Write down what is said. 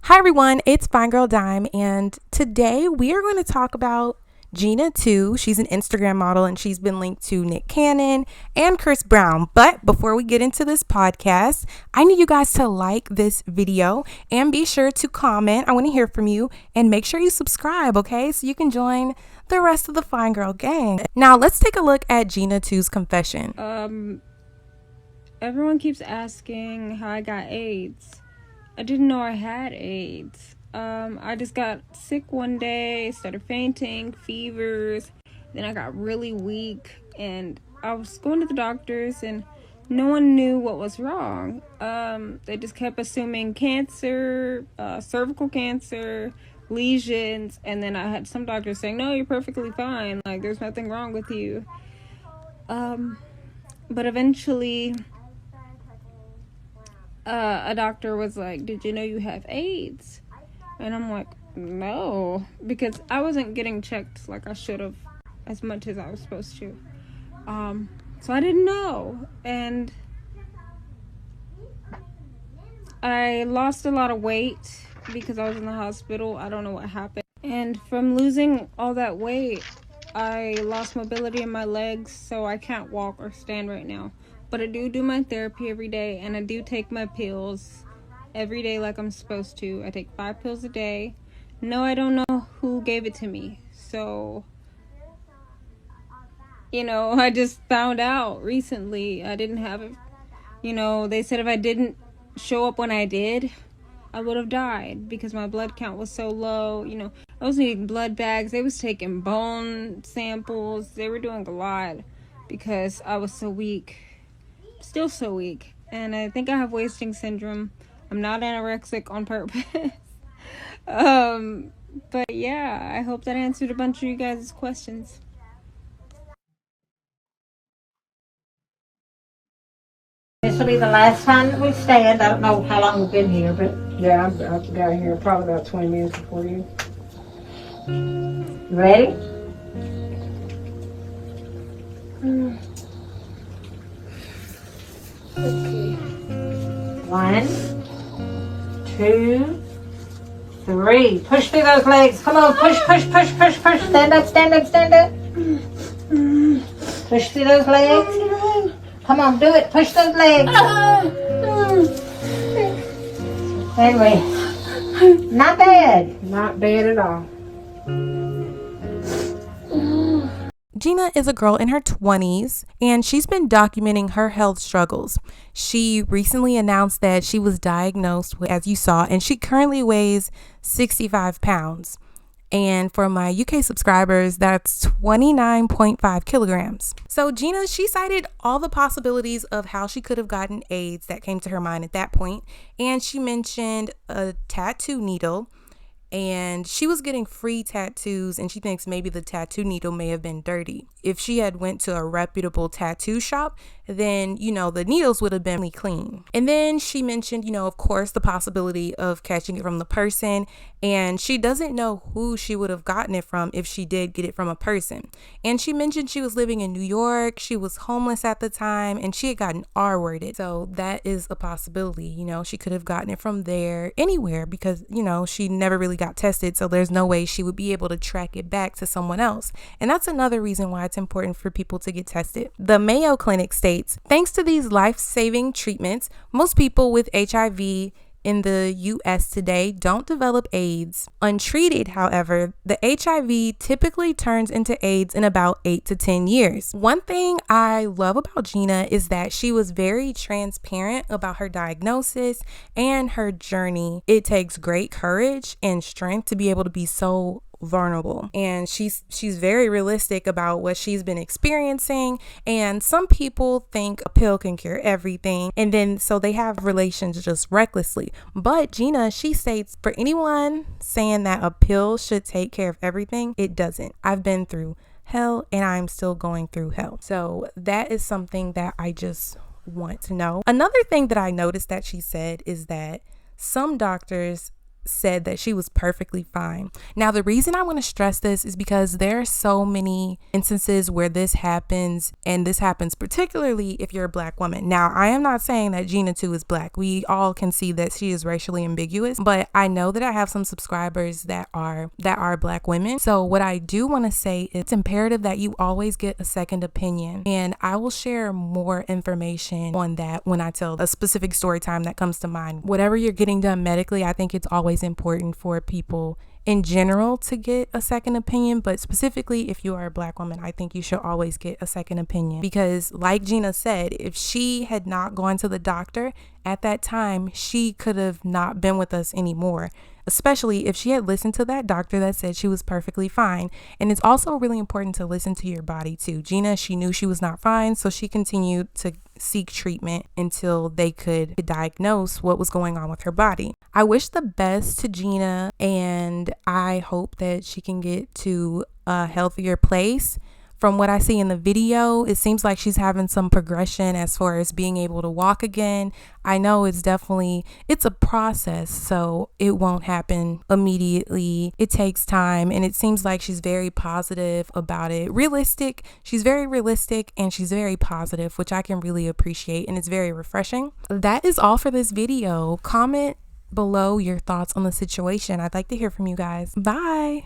Hi everyone, it's Fine Girl Dime, and today we are going to talk about Gena Tew. She's an Instagram model and she's been linked to Nick Cannon and Chris Brown. But before we get into this podcast, I need you guys to like this video and be sure to comment. I want to hear from you and make sure you subscribe, okay? So you can join the rest of the Fine Girl gang. Now let's take a look at Gena Tew's confession. Everyone keeps asking how I got AIDS. I didn't know I had AIDS. I just got sick one day, started fainting, fevers. Then I got really weak, and I was going to the doctors, and no one knew what was wrong. They just kept assuming cancer, cervical cancer, lesions, and then I had some doctors saying, no, you're perfectly fine. Like, there's nothing wrong with you. But eventually, a doctor was like, did you know you have AIDS? And I'm like, no, because I wasn't getting checked like I should have as much as I was supposed to. So I didn't know. And I lost a lot of weight because I was in the hospital. I don't know what happened. And from losing all that weight, I lost mobility in my legs, so I can't walk or stand right now. But I do my therapy every day, and I do take my pills every day like I'm supposed to. I take 5 pills a day. No, I don't know who gave it to me. So, I just found out recently I didn't have it. They said if I didn't show up when I did, I would have died because my blood count was so low. I was needing blood bags. They was taking bone samples. They were doing a lot because I was so weak. Still so weak, and I think I have wasting syndrome. I'm not anorexic on purpose. But yeah, I hope that answered a bunch of you guys' questions. This will be the last time that we stand. I don't know how long we've been here, but yeah, I've got here probably about 20 minutes before you. You ready? Okay. 1, 2, 3. Push through those legs. Come on, push. Stand up. Push through those legs. Come on, do it. Push those legs. Anyway, not bad. Not bad at all. Gena is a girl in her 20s, and she's been documenting her health struggles. She recently announced that she was diagnosed with, as you saw, and she currently weighs 65 pounds. And for my UK subscribers, that's 29.5 kilograms. So Gena, she cited all the possibilities of how she could have gotten AIDS that came to her mind at that point. And she mentioned a tattoo needle, and she was getting free tattoos, and she thinks maybe the tattoo needle may have been dirty. If she had went to a reputable tattoo shop, then, the needles would have been clean. And then she mentioned, of course, the possibility of catching it from the person, and she doesn't know who she would have gotten it from if she did get it from a person. And she mentioned she was living in New York, she was homeless at the time, and she had gotten R-worded. So that is a possibility, she could have gotten it from there, anywhere, because, she never really got tested, so there's no way she would be able to track it back to someone else. And that's another reason why it's important for people to get tested. The Mayo Clinic states, thanks to these life-saving treatments, most people with HIV in the US today don't develop AIDS. Untreated, however, the HIV typically turns into AIDS in about 8 to 10 years. One thing I love about Gena is that she was very transparent about her diagnosis and her journey. It takes great courage and strength to be able to be so vulnerable, and she's very realistic about what she's been experiencing. And some people think a pill can cure everything, and then so they have relations just recklessly. But Gena, she states, for anyone saying that a pill should take care of everything, it doesn't. I've been through hell and I'm still going through hell. So that is something that I just want to know. Another thing that I noticed that she said is that some doctors said that she was perfectly fine. Now, the reason I want to stress this is because there are so many instances where this happens, and this happens particularly if you're a Black woman. Now, I am not saying that Gena Tew is Black. We all can see that she is racially ambiguous, but I know that I have some subscribers that are Black women. So what I do want to say is it's imperative that you always get a second opinion, and I will share more information on that when I tell a specific story time that comes to mind. Whatever you're getting done medically, I think it's always important for people in general to get a second opinion, but specifically if you are a Black woman, I think you should always get a second opinion, because like Gena said, if she had not gone to the doctor at that time, she could have not been with us anymore, especially if she had listened to that doctor that said she was perfectly fine. And it's also really important to listen to your body too. Gena, she knew she was not fine, so she continued to seek treatment until they could diagnose what was going on with her body. I wish the best to Gena, and I hope that she can get to a healthier place. From what I see in the video, it seems like she's having some progression as far as being able to walk again. I know it's a process, so it won't happen immediately. It takes time, and it seems like she's very positive about it. She's very realistic, and she's very positive, which I can really appreciate, and it's very refreshing. That is all for this video. Comment below your thoughts on the situation. I'd like to hear from you guys. Bye.